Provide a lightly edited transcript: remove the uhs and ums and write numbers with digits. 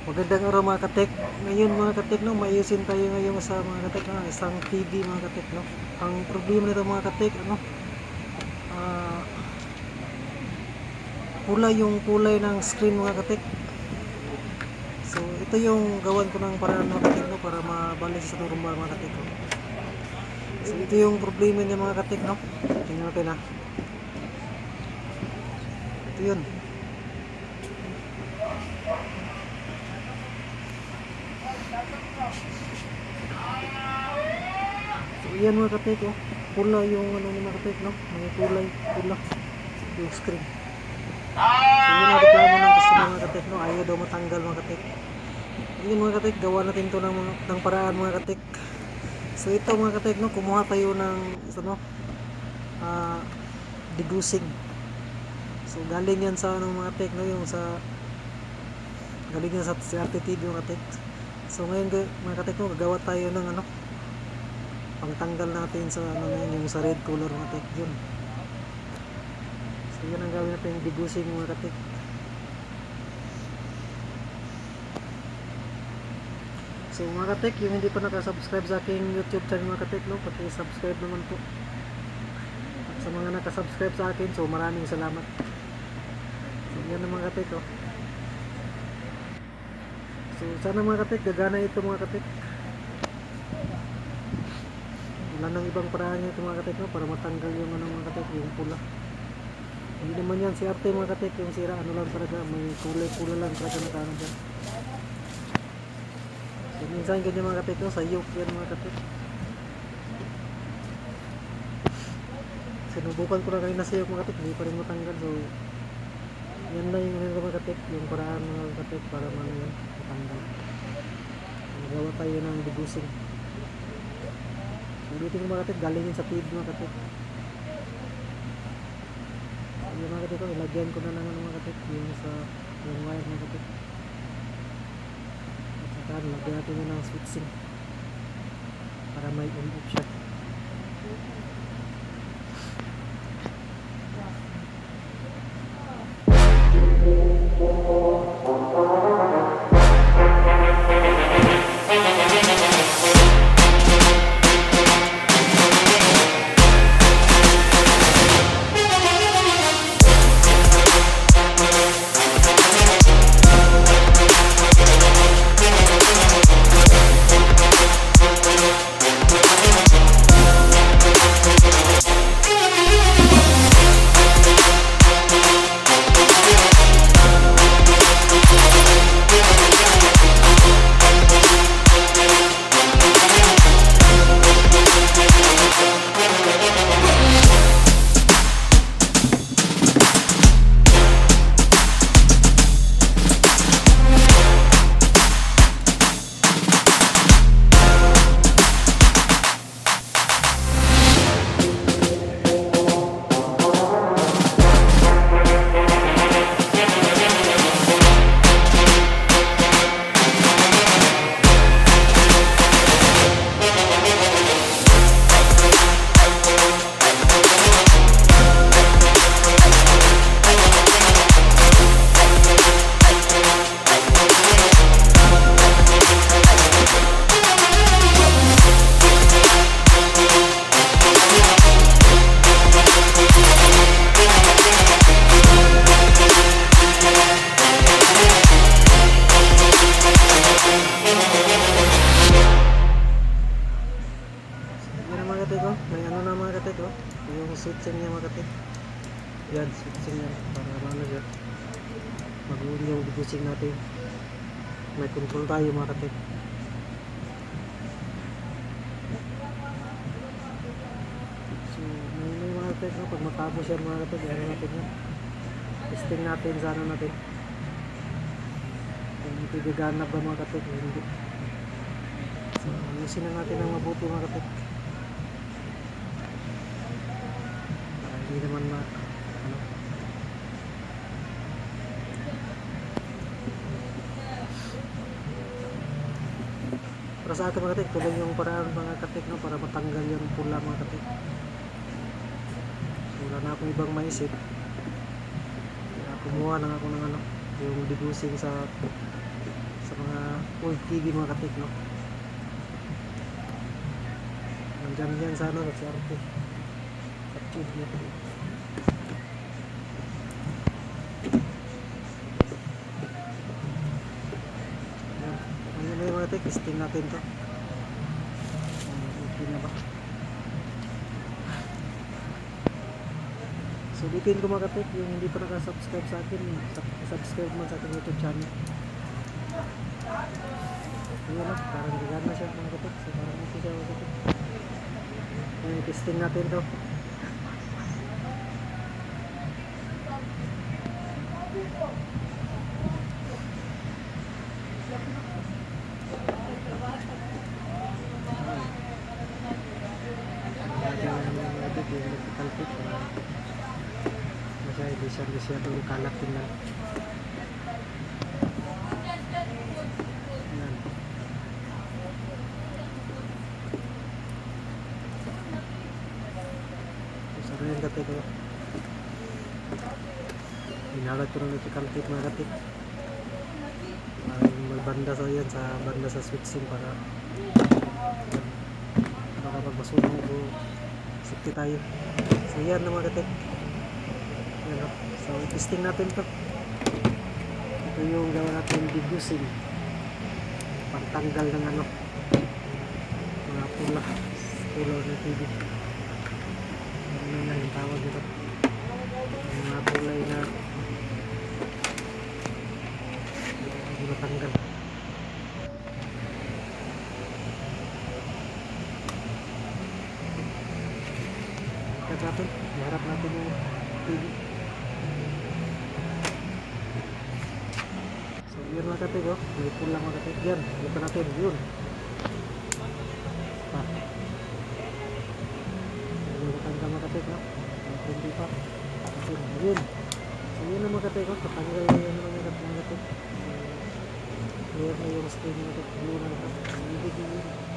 Magandang araw mga katek. Ngayon mga katek, no, maiusin tayo ngayon sa mga katek, no, isang TV mga katek, no. Ang problema nito mga katek, ano, ah, kulay yung kulay ng screen mga katek. So ito yung gawan ko ng paraan mga katek, no, para mabalis sa turumba mga katek, no. So ito yung problema niya mga katek, no. Tingnan natin ha. Ito yun. So yan mga katek, oh. Pula yung ano ni mga katek, no. May kulay pula yung screen. So yun ang reklamo ng customer mga katek, no. Ayaw daw matanggal mga katek. Yun mga katek, gawa natin to ng paraan mga katek. So ito mga katek, no, kumuha tayo ng ano, degusing. So galing yan sa ano mga katek, no, yung sa galing yan sa RTTV mga katek. So ngayon mga katek, no, gagawa tayo ng ano, pangtanggal natin sa ano na yun, yung sa red color mga katek yun. So yun ang gawin natin, yung degusing mga katek. So mga katek, yung hindi pa nakasubscribe sa aking YouTube channel mga katek, no, paki-subscribe naman po. At sa mga nakasubscribe sa akin, so maraming salamat. So yan ang mga katek, oh. So sana mga katek, gagana ito mga katek. Wala nang ibang paraan nyo ito mga katek, no, para matanggal yung ano mga katek, yung pula. Hindi naman yan si arte mga katek, yung sira ano lang talaga, may kulay-kulay lang talaga nakano dyan. So minsan ganyan mga katek, no, sa yoke yan mga katek. Sinubukan ko na kanina sa yoke mga katek, hindi pa rin matanggal. So yan na yung ano mga katek, yung paraan mga katek para matanggal. Magawa tayo ng degusing. So dito mga katek, galing yun sa feed mga katek. So yung mga katek ko, ilagyan ko na ng ano mga katek, yung sa yung wire mga katek. Lagyan natin yun ng switching para may on-off siya. May ano na mga katek, oh. Yung switching niya mga katek. Yan, switching yan. Para ano siya. Mag-uwi yung degusing natin. May control tayo mga katek. So, may mga katek, no? Pag matapos yan mga katek, ano natin yan. Testing natin sa ano natin. Kung ito gaganap ba mga katek, hindi. So, ayusin na natin ang mabuti mga katek. Hindi naman ano. Para sa atin mga katek, tuloy yung paraan mga katek, no, para matanggal yung pula mga katek. So wala na akong ibang maisip, kaya kumuha na ako ng ano, yung degusing sa Apple TV mga katik, no? Nandyan yan sa ano, sa RT. Sa tube niya. Ano na yung mga katik, testing natin to. Okay na ba? So bitin ko mga katik, yung hindi pa nakasubscribe sa akin, subscribe mo sa aking YouTube channel. Ayan na, parang gagana siya mga katik. So parang ito siya mga katik. Ayan, testing natin to. Hindi siya tuloy kalat tingnan. Ayan. So rin yung katik ko. Inalat ko ng electrical tape mga katik. Yung magbanda so yan sa banda sa switching para baka magmasunog o safety tayo. So yan na mga katik. Yan, so testing natin to. Ito yung gawa natin degusing, pantanggal ng ano, mga pula ng TV. Ano na yung tawag dito, yung mga kulay na hindi matanggal. Ikat natin, iharap natin yung TV. Yun mga katig, oh. May pula mga katig. Yan, lupa natin. Yun. Pa. Yung matanggal mga katig, oh. Hindi pa. Yun. So yun na mga katig, oh. Patanggal na yun mga katig. Clear na yung screen mga katig. Blue na ito. Ibig yun.